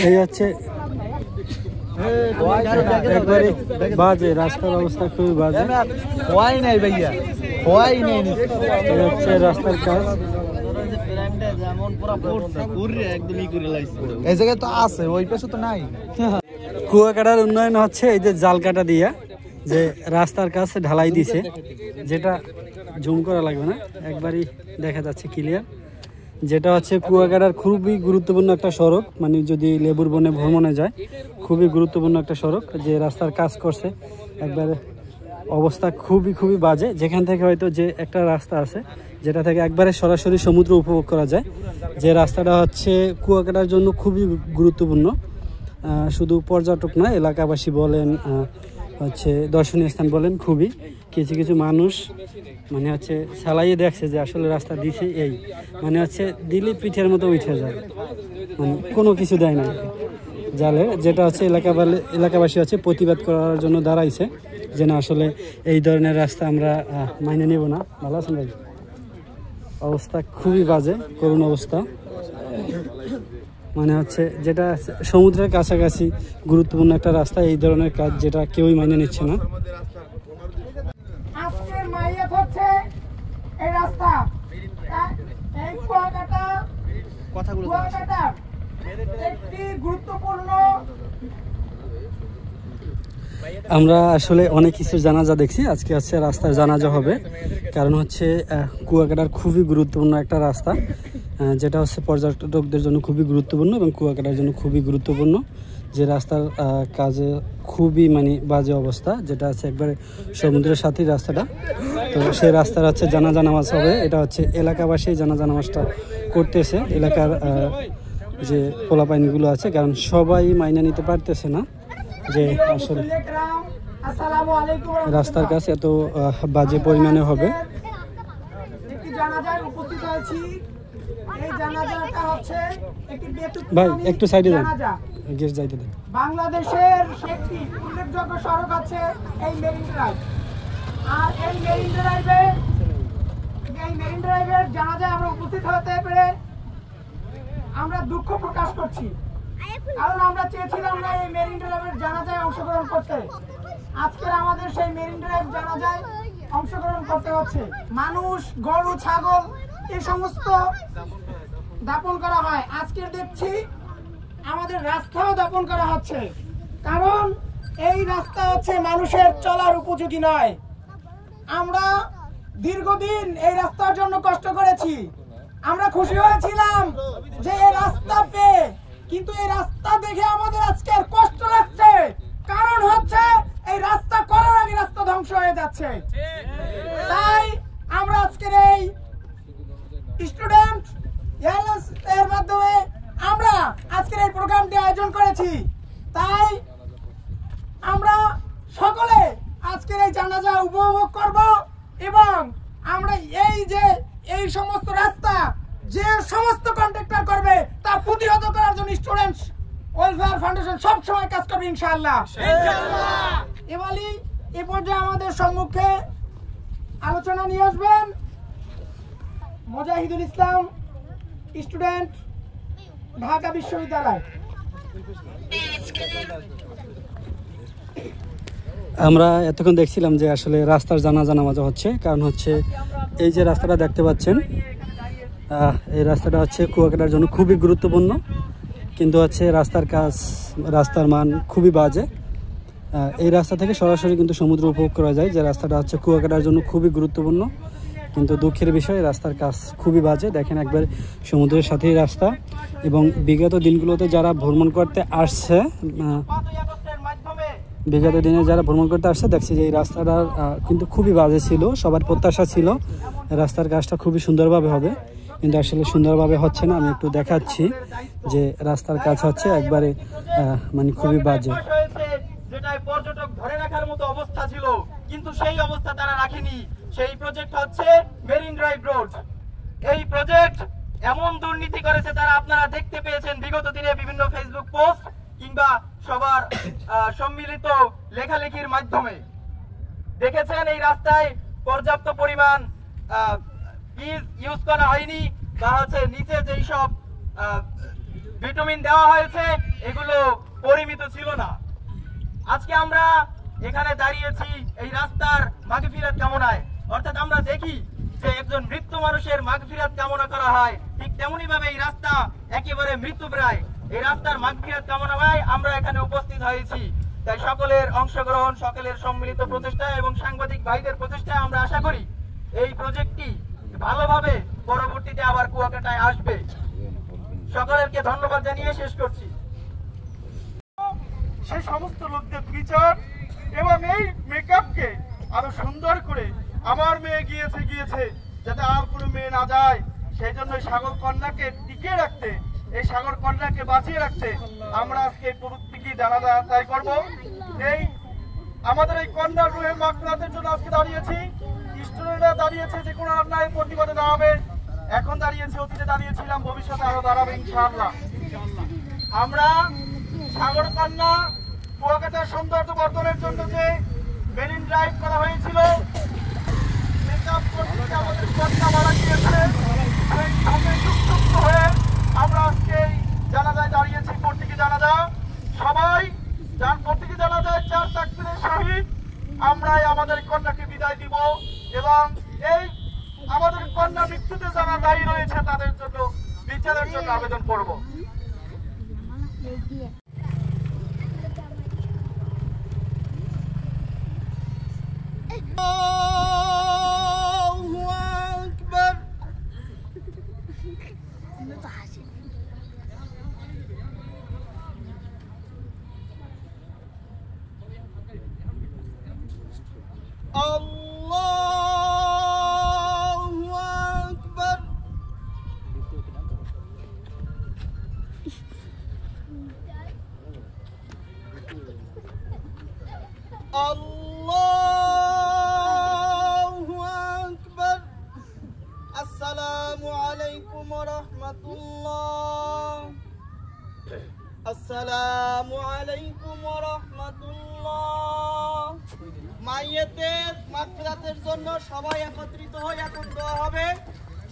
এই হচ্ছে একবারে বাজে, রাস্তার অবস্থা খুবই বাজে। এই হচ্ছে রাস্তার কাজ। এই জায়গায় তো আছে, ওই পাশে তো নাই। কুয়াকাটার উন্নয়ন হচ্ছে এই যে জাল কাটা দিয়া, যে রাস্তার কাছে ঢালাই দিছে, যেটা জুম করা লাগবে না, একবারই দেখা যাচ্ছে ক্লিয়ার। যেটা হচ্ছে কুয়াকাটার খুবই গুরুত্বপূর্ণ একটা সড়ক, মানে যদি লেবুর বনে ভ্রমণে যায় খুবই গুরুত্বপূর্ণ একটা সড়ক, যে রাস্তার কাজ করছে। একবারে অবস্থা খুবই বাজে। যেখান থেকে হয়তো যে একটা রাস্তা আছে যেটা থেকে একবারে সরাসরি সমুদ্র উপভোগ করা যায়, যে রাস্তাটা হচ্ছে কুয়াকাটার জন্য খুবই গুরুত্বপূর্ণ। শুধু পর্যটক না, এলাকাবাসী বলেন, হচ্ছে দর্শনীয় স্থান বলেন, খুবই কিছু মানুষ মানে হচ্ছে চালাইয়ে দেখছে যে আসলে রাস্তা দিছে, এই মানে হচ্ছে দিলে পিঠের মতো উঠে যায়, মানে কোনো কিছু দেয় না জালে। যেটা হচ্ছে এলাকাবাসী হচ্ছে প্রতিবাদ করার জন্য দাঁড়াইছে, যে না আসলে এই ধরনের রাস্তা আমরা মাইনে নেব না। ভালো আছেন ভাই? অবস্থা খুবই বাজে, করুণ অবস্থা। মানে হচ্ছে যেটা সমুদ্রের কাছাকাছি গুরুত্বপূর্ণ একটা রাস্তা, এই ধরনের কাজ যেটা কেউই মাইনে নিচ্ছে না। আজকের মাইয়াত হচ্ছে এই রাস্তা, এই কুয়াকাটা একটি গুরুত্বপূর্ণ। আমরা আসলে অনেক কিছু জানাজা দেখছি, আজকে হচ্ছে রাস্তার জানাজা হবে। কারণ হচ্ছে কুয়াকাটার খুবই গুরুত্বপূর্ণ একটা রাস্তা, যেটা হচ্ছে পর্যটকদের জন্য খুবই গুরুত্বপূর্ণ এবং কুয়াকাটার জন্য খুবই গুরুত্বপূর্ণ। যে রাস্তার কাজে খুবই মানে বাজে অবস্থা, যেটা আছে একবারে সমুদ্রের সাথেই রাস্তাটা। তো সেই রাস্তার হচ্ছে জানাজা নামাজ হবে। এটা হচ্ছে এলাকাবাসী জানাজা নামাজটা করতেছে, এলাকার যে পোলাপাইনগুলো আছে, কারণ সবাই মাইনে নিতে পারতেছে না যে আসলে রাস্তার কাছে এত বাজে পরিমাণে হবে। ভাই একটু সাইডে যান, গেস্ট যাইতে দেন। বাংলাদেশের একটি উল্লেখযোগ্য সড়ক আছে এই মেরিন ড্রাইভ, আর এই মেরিন ড্রাইভের জানাজায় আমরা উপস্থিত হতে পেরে আমরা দুঃখ প্রকাশ করছি। কারণ আমরা চেয়েছিলাম না এই মেরিন ড্রাইভের জানাজায় অংশগ্রহণ করতে। আজকের আমাদের সেই মেরিন ড্রাইভ জানাজায় অংশগ্রহণ করতে হচ্ছে। মানুষ, গরু, ছাগল এই সমস্ত দাপন করা হয়। আজকে দেখছি আমাদের রাস্তাও দাপন করা হচ্ছে, কারণ এই রাস্তা হচ্ছে মানুষের চলার উপযোগী নয়। আমরা দীর্ঘদিন এই রাস্তার জন্য কষ্ট করেছি, আমরা খুশি হয়েছিলাম যে এই রাস্তা পেয়ে, কিন্তু এই রাস্তা দেখে আমাদের আজকে কষ্ট লাগছে। কারণ হচ্ছে এই রাস্তা করার আগে রাস্তা ধ্বংস হয়ে যাচ্ছে। তাই আমরা আজকের এই স্টুডেন্ট এর মাধ্যমে আমরা আজকের এই প্রোগ্রামটি আয়োজন করেছি। তাই আমরা সকলে আজকের এই জানাজা উপভোগ করব এবং আমরা এই সমস্ত রাস্তা যে সমস্ত কন্ট্রাক্টর করবে তা প্রতিহত করার জন্য স্টুডেন্টস ওয়েলফেয়ার ফাউন্ডেশন সব সময় কাজ করবে ইনশাআল্লাহ। এবারই এই পর্যায়ে আমাদের সম্মুখে আলোচনা নিয়ে আসবেন মুজাহিদুল ইসলাম, স্টুডেন্ট, ঢাকা বিশ্ববিদ্যালয়। আমরা এতক্ষণ দেখছিলাম যে আসলে রাস্তার জানাজা নামাজ হচ্ছে, কারণ হচ্ছে এই যে রাস্তাটা দেখতে পাচ্ছেন, এই রাস্তাটা হচ্ছে কুয়াকাটার জন্য খুবই গুরুত্বপূর্ণ, কিন্তু হচ্ছে রাস্তার কাজ, রাস্তার মান খুবই বাজে। এই রাস্তা থেকে সরাসরি কিন্তু সমুদ্র উপভোগ করা যায়, যে রাস্তাটা হচ্ছে কুয়াকাটার জন্য খুবই গুরুত্বপূর্ণ, কিন্তু দুঃখের বিষয় রাস্তার কাজ খুবই বাজে। দেখেন একবার সমুদ্রের সাথেই রাস্তা, এবং বিগত দিনগুলোতে যারা ভ্রমণ করতে আসছে, বিগত দিনে যারা ভ্রমণ করতে আসছে দেখছি যে এই রাস্তাটা কিন্তু খুবই বাজে ছিল। সবার প্রত্যাশা ছিল রাস্তার কাজটা খুবই সুন্দরভাবে হবে, কিন্তু আসলে সুন্দরভাবে হচ্ছে না। আমি একটু দেখাচ্ছি যে রাস্তার কাজ হচ্ছে একবারে মানে খুবই বাজে। যেটাই পর্যটক ধরে রাখার মতো অবস্থা ছিল, কিন্তু সেই অবস্থা তারা রাখেনি। সেই প্রজেক্ট হচ্ছে মেরিন ড্রাইভ রোড। এই প্রজেক্ট এমন দুর্নীতি করেছে তারা, আপনারা দেখতে পেয়েছেন বিগত দিনে বিভিন্ন ফেসবুক পোস্ট কিংবা সবার সম্মিলিত লেখালেখির মাধ্যমে দেখেছেন এই রাস্তায় পর্যাপ্ত পরিমাণ ইউজ করা হয়নি, বা হচ্ছে নিচে যেই সব ভিটামিন দেওয়া হয়েছে, এগুলো পরিমিত ছিল না। আজকে আমরা এখানে দাঁড়িয়েছি এই রাস্তার মাগফিরাত কামনায়, অর্থাৎ আমরা দেখি যে একজন মৃত্যু মানুষের মাগফিরাত কামনা করা হয়, ঠিক তেমনি ভাবে এই রাস্তা একেবারে মৃত্যুপ্রায়। এই রাস্তার মাগফিরাত কামনায় আমরা এখানে উপস্থিত হয়েছি। তাই সকলের অংশগ্রহণ, সকলের সম্মিলিত প্রচেষ্টা এবং সাংবাদিক ভাইদের প্রচেষ্টায় আমরা আশা করি এই প্রজেক্টটি ভালোভাবে পরবর্তীতে আবার কুয়াকাটায় আসবে। সকলকে ধন্যবাদ জানিয়ে শেষ করছি। সেই সমস্ত লোকদের বিচার এবং এই মেকআপকে আরো সুন্দর করে আমার মেয়ে গিয়েছে যাতে আর কোনো মেয়ে না যায়, সেই জন্য সাগর কন্যাকে টিকিয়ে রাখতে, এই সাগর কন্যাকে বাঁচিয়ে রাখতে আমরা আজকে এই প্রত্যেকে জানাজা আদায় করব। এই আমাদের এই কন্যার রুহের মাগফিরাতের জন্য আজকে দাঁড়িয়েছি। স্টুডেন্টরা দাঁড়িয়েছে যে কোনো অন্যায় প্রতিবাদে দাঁড়াবে, এখন দাঁড়িয়েছি, অতীতে দাঁড়িয়েছিলাম, ভবিষ্যতে আরো দাঁড়াবে ইনশাআল্লাহ। আমরা সাগর কন্যা কুয়াকাটার সৌন্দর্য বর্ধনের জন্য যে মেরিন ড্রাইভ করা হয়েছিল, আমাদের কন্যা মারা গিয়েছে, সেই সঙ্গে যুক্ত হয়ে আমরা আজকে জানাজায় দাঁড়িয়েছি। প্রত্যেকে জানাজা, সবাই প্রত্যেকে জানাজায় 4 তাকবীরের সহিত আমরা আমাদের কন্যাকে বিদায় দিব এবং এই আমাদের কন্যা মৃত্যুতে যারা দায়ী রয়েছে তাদের জন্য বিচারের জন্য আবেদন করব। আল্লাহু আকবার। আসসালামু আলাইকুম ওয়া রাহমাতুল্লাহ। আসসালামু আলাইকুম ওয়া রাহমাতুল্লাহ। মাইয়াতের মাগফিরাতের জন্য সবাই একত্রিত হয়ে এখন দোয়া হবে,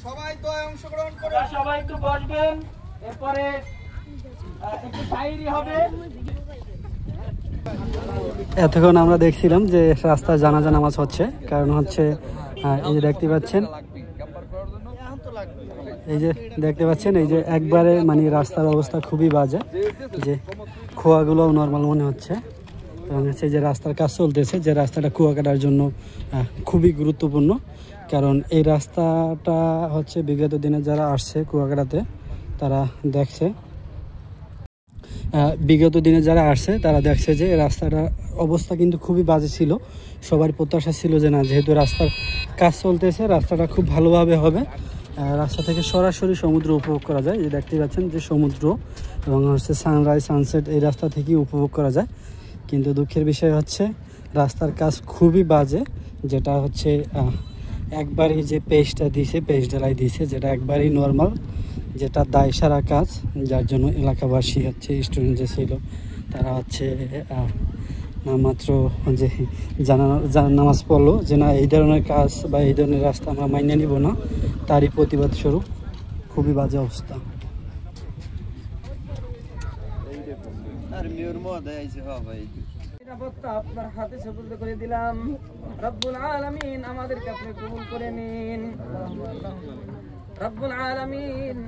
সবাই দোয়ায় অংশগ্রহণ করুন। সবাই একটু বসবেন, এরপরে একটু শায়রি হবে। এতক্ষণ আমরা দেখছিলাম যে রাস্তায় জানাজা নামাজ হচ্ছে, কারণ হচ্ছে এই যে দেখতে পাচ্ছেন, এই যে একবারে মানে রাস্তার অবস্থা খুবই বাজে, যে খোয়াগুলোও নর্মাল মনে হচ্ছে এবং হচ্ছে যে রাস্তার কাজ চলতেছে, যে রাস্তাটা কুয়াকাটার জন্য খুবই গুরুত্বপূর্ণ। কারণ এই রাস্তাটা হচ্ছে বিগত দিনে যারা আসছে কুয়াকাটাতে তারা দেখছে, বিগত দিনে যারা আসছে তারা দেখছে যে রাস্তাটার অবস্থা কিন্তু খুবই বাজে ছিল। সবার প্রত্যাশা ছিল যে না, যেহেতু রাস্তার কাজ চলতেছে রাস্তাটা খুব ভালোভাবে হবে, রাস্তা থেকে সরাসরি সমুদ্র উপভোগ করা যায়। এই দেখতে পাচ্ছেন যে সমুদ্র এবং হচ্ছে সানরাইজ সানসেট এই রাস্তা থেকেই উপভোগ করা যায়। কিন্তু দুঃখের বিষয় হচ্ছে রাস্তার কাজ খুবই বাজে, যেটা হচ্ছে একবারই যে পেজটা দিয়েছে, পেজ ঢালাই দিয়েছে, যেটা একবারই নর্মাল, যেটা দায় সারা কাজ, যার জন্য এলাকাবাসী হচ্ছে স্টুডেন্ট যে ছিল তারা হচ্ছে মাত্র যে নামাজ পড়লো যে না, এই ধরনের কাজ বা এই ধরনের রাস্তা আমরা মাইনে নিব না, তারই প্রতিবাদ স্বরূপ। খুবই বাজে অবস্থা। আপনার হাতে সুপুর্দ করে দিলাম। রব্বুল আলামিন আমাদেরকে আপনি কবুল করে নিন। রব্বুল আলামিন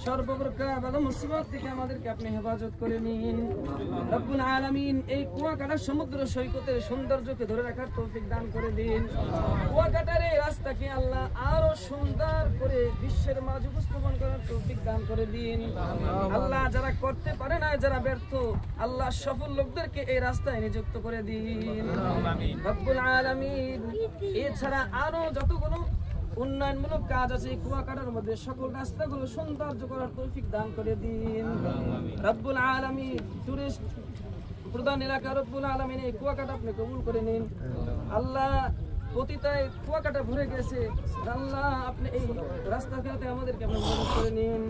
সর্বপ্রকার বাধা মুসিবত থেকে আমাদেরকে আপনি হেফাজত করে নিন। রব্বুল আলামিন এই কুয়াকাটা সমুদ্র সৈকতের সৌন্দর্যকে ধরে রাখার তৌফিক দান করে দিন। কুয়াকাটার এই রাস্তাকে আল্লাহ আরো সুন্দর করে বিশ্বের মাঝে উপস্থাপন করার তৌফিক দান করে দিন। আল্লাহ যারা করতে পারে না, যারা ব্যর্থ, আল্লাহ সফল লোকদেরকে এই রাস্তায় নিযুক্ত করে দিন। রব্বুল আলামিন এছাড়া আরো যতগুলো উন্নয়নমূলক কাজ আছে কুয়াকাটার মধ্যে, সকল রাস্তাগুলো সৌন্দর্য করার তৌফিক দান করে দিন। রব্বুল আলামিন টুরিস্ট প্রধান এলাকা, রব্বুল আলামিন এই কুয়াকাটা আপনি কবুল করে নিন। আল্লাহ পতিতায় কুয়াকাটা ভরে গেছে, আল্লাহ আপনি এই রাস্তাঘাটে আমাদেরকে আপনি মদত করে নিন।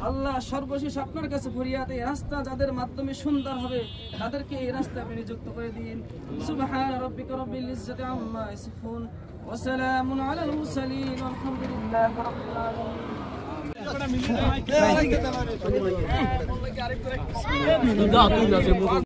আল্লাহ সর্বশেষ আপনার কাছে ফরিয়াদ, এই রাস্তা যাদের মাধ্যমে সুন্দর হবে তাদেরকে এই রাস্তা আপনি নিযুক্ত করে দিন। সুবহান রাব্বিকা রাব্বিল ইজ্জাতি আম্মা ইয়াসিফুন ওয়া সালামুন আলাল মুরসালিন ওয়ালহামদুলিল্লাহি রাব্বিল আলামিন। ভাই